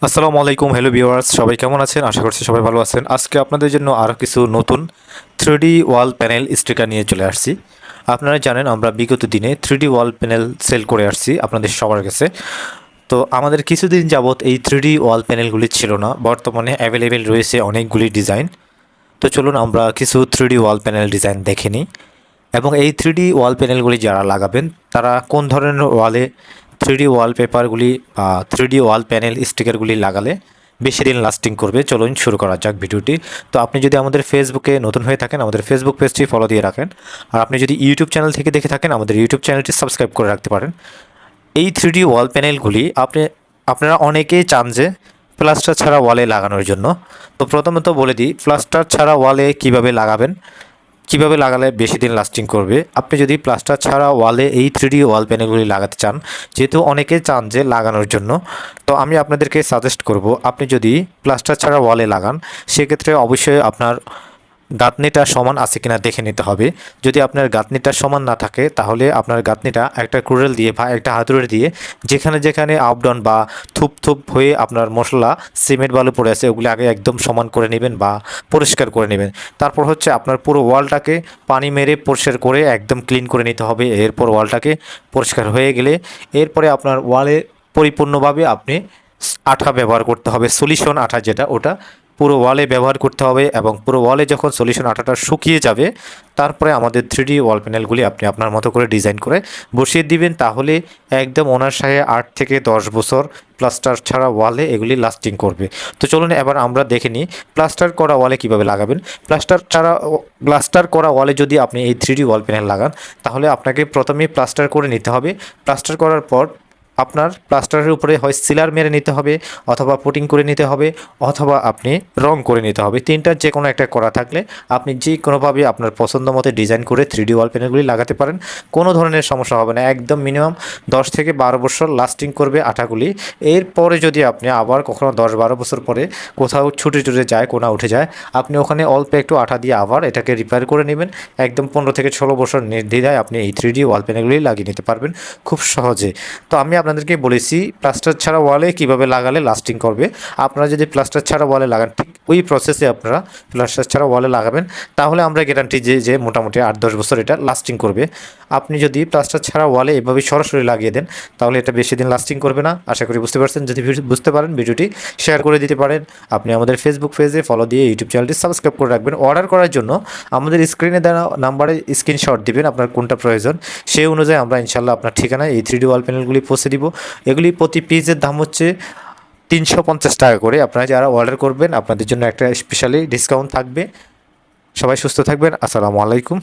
আসসালামু আলাইকুম, hello viewers, সবাই কেমন আছেন? আশা করছি সবাই ভালো আছেন। আজকে আপনাদের জন্য আরও কিছু নতুন 3D ওয়াল প্যানেল স্টিকার নিয়ে চলে আসছি। আপনারা জানেন আমরা বিগত দিনে 3D ওয়াল প্যানেল সেল করে আসছি আপনাদের সবার কাছে। তো আমাদের কিছুদিন যাবৎ এই 3D ওয়াল প্যানেলগুলি ছিল না, বর্তমানে অ্যাভেলেবেল রয়েছে অনেকগুলি ডিজাইন। তো চলুন আমরা কিছু 3D ওয়াল প্যানেল ডিজাইন দেখে নিই এবং এই 3D ওয়াল প্যানেলগুলি যারা লাগাবেন তারা কোন ধরনের ওয়ালে 3D ওয়ালপেপারগুলি বা 3D ওয়াল প্যানেল স্টিকারগুলি লাগালে বেশি দিন লাস্টিং করবে। চলুন শুরু করা যাক ভিডিওটি। তো আপনি যদি আমাদের ফেসবুকে নতুন হয়ে থাকেন আমাদের ফেসবুক পেজটি ফলো দিয়ে রাখেন, আর আপনি যদি ইউটিউব চ্যানেল থেকে দেখে থাকেন আমাদের ইউটিউব চ্যানেলটি সাবস্ক্রাইব করে রাখতে পারেন। এই 3D ওয়াল প্যানেলগুলি আপনারা অনেকেই চান যে প্লাস্টার ছাড়া ওয়ালে লাগানোর জন্য। তো প্রথমত বলে দিই প্লাস্টার ছাড়া ওয়ালে কিভাবে লাগাবেন, কিভাবে লাগালে বেশি দিন লাস্টিং করবে। আপনি যদি প্লাস্টার ছাড়া ওয়ালে এই 3D ওয়াল প্যানেলগুলি লাগাতে চান, যেহেতু অনেকে চান যে লাগানোর জন্য, তো আমি আপনাদেরকে সাজেস্ট করব আপনি যদি প্লাস্টার ছাড়া ওয়ালে লাগান সেক্ষেত্রে অবশ্যই আপনার গাঁথনিটা সমান আছে কিনা দেখে নিতে হবে। যদি আপনার গাঁথনিটা সমান না থাকে তাহলে আপনার গাঁথনিটা একটা কুড়েল দিয়ে বা একটা হাতুড়ি দিয়ে যেখানে যেখানে আপ ডাউন বা থুপ থুপ হয়ে আপনার মশলা সিমেন্ট বালু পড়ে আছে ওগুলি আগে একদম সমান করে নেবেন বা পরিষ্কার করে নেবেন। তারপর হচ্ছে আপনার পুরো ওয়ালটাকে পানি মেরে পরিষ্কার করে একদম ক্লিন করে নিতে হবে। এরপর ওয়ালটাকে পরিষ্কার হয়ে গেলে এরপরে আপনার ওয়ালে পরিপূর্ণভাবে আপনি আঠা ব্যবহার করতে হবে, সলিউশন আঠা যেটা, ওটা পুরো ওয়ালে ব্যবহার করতে হবে এবং পুরো ওয়ালে যখন সলিউশন আঠাটা শুকিয়ে যাবে তারপরে আমাদের 3D ওয়াল প্যানেলগুলি আপনি আপনার মতো করে ডিজাইন করে বসিয়ে দিবেন। তাহলে একদম অনায়াসে 8 থেকে 10 বছর প্লাস্টার ছাড়া ওয়ালে এগুলি লাস্টিং করবে। তো চলুন এবার আমরা দেখে নিই প্লাস্টার করা ওয়ালে কিভাবে লাগাবেন। প্লাস্টার করা ওয়ালে যদি আপনি এই 3D ওয়াল প্যানেল লাগান তাহলে আপনাকে প্রথমেই প্লাস্টার করে নিতে হবে। প্লাস্টার করার পর আপনার প্লাস্টারের উপরে হয় সিলার মেরে নিতে হবে, অথবা পুটিং করে নিতে হবে, অথবা আপনি রং করে নিতে হবে। তিনটার যে কোনো একটা করা থাকলে আপনি যে কোনোভাবে আপনার পছন্দ মতো ডিজাইন করে 3D ওয়াল প্যানেলগুলি লাগাতে পারেন। কোনো ধরনের সমস্যা হবে না, একদম মিনিমাম 10 থেকে 12 বছর লাস্টিং করবে আঠাগুলি। এরপরে যদি আপনি আবার কখনো 10-12 বছর পরে কোথাও ছুটে ছুটে যায়, কোনা উঠে যায়, আপনি ওখানে অল্প একটু আঠা দিয়ে আবার এটাকে রিপেয়ার করে নেবেন। একদম 15 থেকে 16 বছর নির্দ্বিধায় আপনি এই 3D ওয়াল প্যানেলগুলি লাগিয়ে নিতে পারবেন খুব সহজে। তো আমি আপনাদেরকে বলেছি প্লাস্টার ছাড়া ওয়ালে কিভাবে লাগালে লাস্টিং করবে। আপনারা যদি প্লাস্টার ছাড়া ওয়ালে লাগান ঠিক ওই প্রসেসে আপনারা প্লাস্টার ছাড়া ওয়ালে লাগাবেন, তাহলে আমরা গ্যারান্টি যে মোটামুটি 8-10 বছর এটা লাস্টিং করবে। আপনি যদি প্লাস্টার ছাড়া ওয়ালে এভাবে সরাসরি লাগিয়ে দেন তাহলে এটা বেশি দিন লাস্টিং করবে না। আশা করি বুঝতে পারছেন। যদি বুঝতে পারেন ভিডিওটি শেয়ার করে দিতে পারেন। আপনি আমাদের ফেসবুক পেজে ফলো দিয়ে ইউটিউব চ্যানেলটি সাবস্ক্রাইব করে রাখবেন। অর্ডার করার জন্য আমাদের স্ক্রিনে দেওয়া নাম্বারে স্ক্রিনশট দিবেন আপনার কোনটা প্রয়োজন, সেই অনুযায়ী আমরা ইনশাল্লাহ আপনার ঠিকানায় এই 3D ওয়াল প্যানেলগুলি পৌঁছে দিব। এগুলি প্রতি পিসের দাম হচ্ছে 350 টাকা করে। আপনারা যারা অর্ডার করবেন আপনাদের জন্য একটা স্পেশালি ডিসকাউন্ট থাকবে। সবাই সুস্থ থাকবেন। আসসালামু আলাইকুম।